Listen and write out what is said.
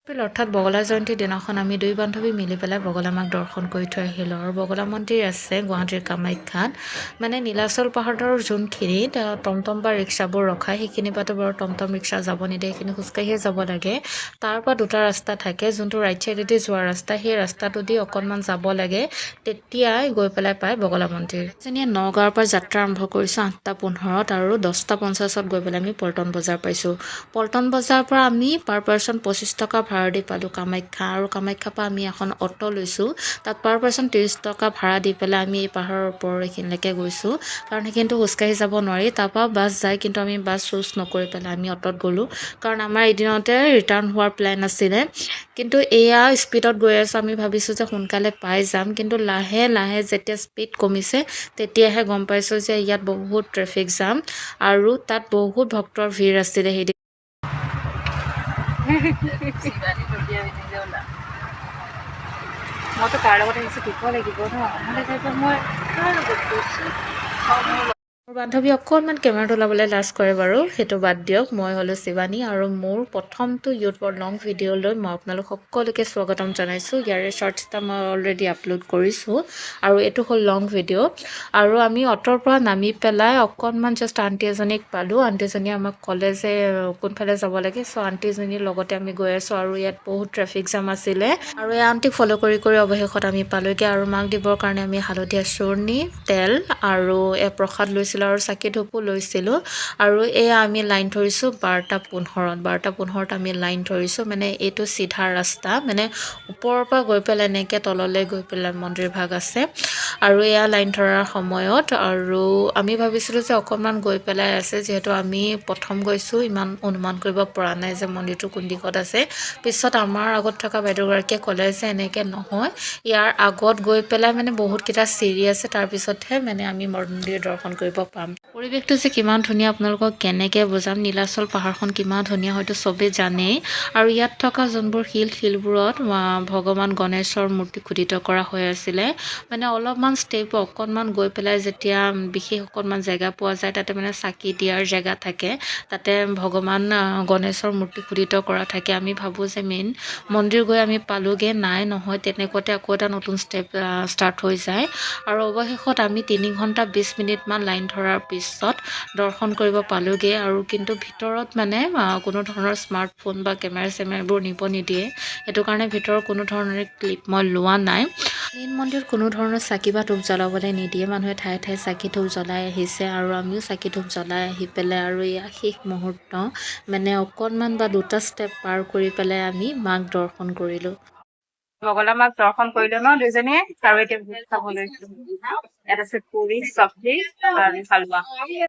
অৰ্থাৎ বগলা জয়ন্তীৰ দিনাখন আমি দুই বান্ধৱী মিলি পেলাই বগলা মাক দৰ্শন কৰি থৈ আহিলোঁ আৰু বগলা মন্দিৰ আছে গুৱাহাটীৰ কামাখ্যাত মানে নীলাচল পাহাৰৰ যোনখিনিত টমটম বা ৰিক্সাবোৰ ৰখায় সেইখিনিৰ পৰাতো বাৰু টমটম ৰিক্সা যাব নিদিয়ে সেইখিনি খোজকাঢ়িয়ে যাব লাগে তাৰ পৰা দুটা ৰাস্তা থাকে যোনটো ৰাইট চাইডেদি যোৱা ৰাস্তা সেই ৰাস্তাটো দি অকণমান যাব লাগে তেতিয়াই গৈ পেলাই পায় বগলা মন্দিৰ যেনে নগাঁৱৰ পৰা যাত্ৰা আৰম্ভ কৰিছোঁ 8:15 আৰু 10:50 গৈ পেলাই আমি পল্টন বজাৰ পাইছোঁ পল্টন বজাৰৰ পৰা আমি পাৰ পাৰ্চন 25 টকা ভাড়া দি পালোঁ কামাখ্যা আৰু কামাখ্যাৰ পৰা আমি এখন অটো লৈছোঁ তাত পাৰ পাৰ্চন 30 টকা ভাড়া দি পেলাই আমি এই পাহাৰৰ ওপৰৰ এইখিনিলৈকে গৈছোঁ কাৰণ সেইখিনিতো খোজকাঢ়ি যাব নোৱাৰি তাৰপৰা বাছ যায় কিন্তু আমি বাছ চুজ নকৰি পেলাই আমি অটোত গ'লোঁ কাৰণ আমাৰ এদিনতে ৰিটাৰ্ণ হোৱাৰ প্লেন আছিলে কিন্তু এয়া স্পীডত গৈ আছোঁ আমি ভাবিছোঁ যে সোনকালে পাই যাম কিন্তু লাহে লাহে যেতিয়া স্পীড কমিছে তেতিয়াহে গম পাইছোঁ যে ইয়াত বহুত ট্ৰেফিক জাম আৰু তাত বহুত ভক্তৰ ভিৰ আছিলে সেইদিনা মইতো তাৰ লগত আহিছোঁ দিব লাগিব ন নহ'লে মই কাৰ লগত গৈছোঁ মোৰ বান্ধৱী অকণমান কেমেৰাটো ওলাবলৈ লাজ কৰে বাৰু সেইটো বাদ দিয়ক মই হ'লোঁ শিৱানী আৰু মোৰ প্ৰথমটো ইউটিউবৰ লং ভিডিঅ'লৈ মই আপোনালোক সকলোকে স্বাগতম জনাইছোঁ ইয়াৰে শ্বৰ্টছ এটা মই অলৰেডি আপলোড কৰিছোঁ আৰু এইটো হ'ল লং ভিডিঅ' আৰু আমি অট'ৰ পৰা নামি পেলাই অকণমান জাষ্ট আণ্টি এজনীক পালোঁ আণ্টিজনীয়ে আমাক ক'লে যে কোনফালে যাব লাগে চ' আণ্টিজনীৰ লগতে আমি গৈ আছোঁ আৰু ইয়াত বহুত ট্ৰেফিক জাম আছিলে আৰু এই আণ্টিক ফ'ল' কৰি অৱশেষত আমি পালোঁগৈ আৰু মাক দিবৰ কাৰণে আমি হালধীয়া চূৰ্ণি তেল আৰু প্ৰসাদ লৈছিলোঁ আৰু চাকি ধূপো লৈছিলোঁ আৰু এয়া আমি লাইন ধৰিছোঁ 12:15 আমি লাইন ধৰিছোঁ মানে এইটো চিধা ৰাস্তা মানে ওপৰৰ পৰা গৈ পেলাই এনেকৈ তললৈ গৈ পেলাই মন্দিৰ ভাগ আছে আৰু এয়া লাইন ধৰাৰ সময়ত আৰু আমি ভাবিছিলোঁ যে অকণমান গৈ পেলাই আছে যিহেতু আমি প্ৰথম গৈছোঁ ইমান অনুমান কৰিব পৰা নাই যে মন্দিৰটো কোন দিশত আছে পিছত আমাৰ আগত থকা বাইদেউগৰাকীয়ে ক'লে যে এনেকৈ নহয় ইয়াৰ আগত গৈ পেলাই মানে বহুতকেইটা চিৰি আছে তাৰপিছতহে মানে আমি মন্দিৰ দৰ্শন কৰিব পাম পৰিৱেশটো যে কিমান ধুনীয়া আপোনালোকক কেনেকৈ বুজাম নীলাচল পাহাৰখন কিমান ধুনীয়া হয়তো চবেই জানেই আৰু ইয়াত থকা যোনবোৰ শিলবোৰত ভগৱান গণেশৰ মূৰ্তি খোদিত কৰা হৈ আছিলে মানে অলপমান ষ্টেপ অকণমান গৈ পেলাই যেতিয়া বিশেষ অকণমান জেগা পোৱা যায় তাতে মানে চাকি দিয়াৰ জেগা থাকে তাতে ভগৱান গণেশৰ মূৰ্তি খোদিত কৰা থাকে আমি ভাবোঁ যে মেইন মন্দিৰ গৈ আমি পালোঁগৈ নাই নহয় তেনেকুৱাতে আকৌ এটা নতুন ষ্টেপ ষ্টাৰ্ট হৈ যায় আৰু অৱশেষত আমি 3 ঘণ্টা 20 মিনিটমান লাইন ধৰাৰ পিছত দৰ্শন কৰিব পালোঁগৈ আৰু কিন্তু ভিতৰত মানে কোনো ধৰণৰ স্মাৰ্টফোন বা কেমেৰাবোৰ নিব নিদিয়ে সেইটো কাৰণে ভিতৰৰ কোনো ধৰণৰ ক্লিপ মই লোৱা নাই মেইন মন্দিৰত কোনো ধৰণৰ চাকি বা ধূপ জ্বলাবলৈ নিদিয়ে মানুহে ঠায়ে ঠায়ে চাকি ধূপ জ্বলাই আহিছে আৰু আমিও চাকি ধূপ জ্বলাই আহি পেলাই আৰু এয়া শেষ মুহূৰ্ত মানে অকণমান বা দুটা ষ্টেপ পাৰ কৰি পেলাই আমি মাক দৰ্শন কৰিলোঁ বগলা মাক দৰ্শন কৰিলোঁ ন দুইজনীয়ে আৰু এতিয়া খাব লৈছোঁ ইয়াত আছে পুৰি চব্জি আৰু হালৱা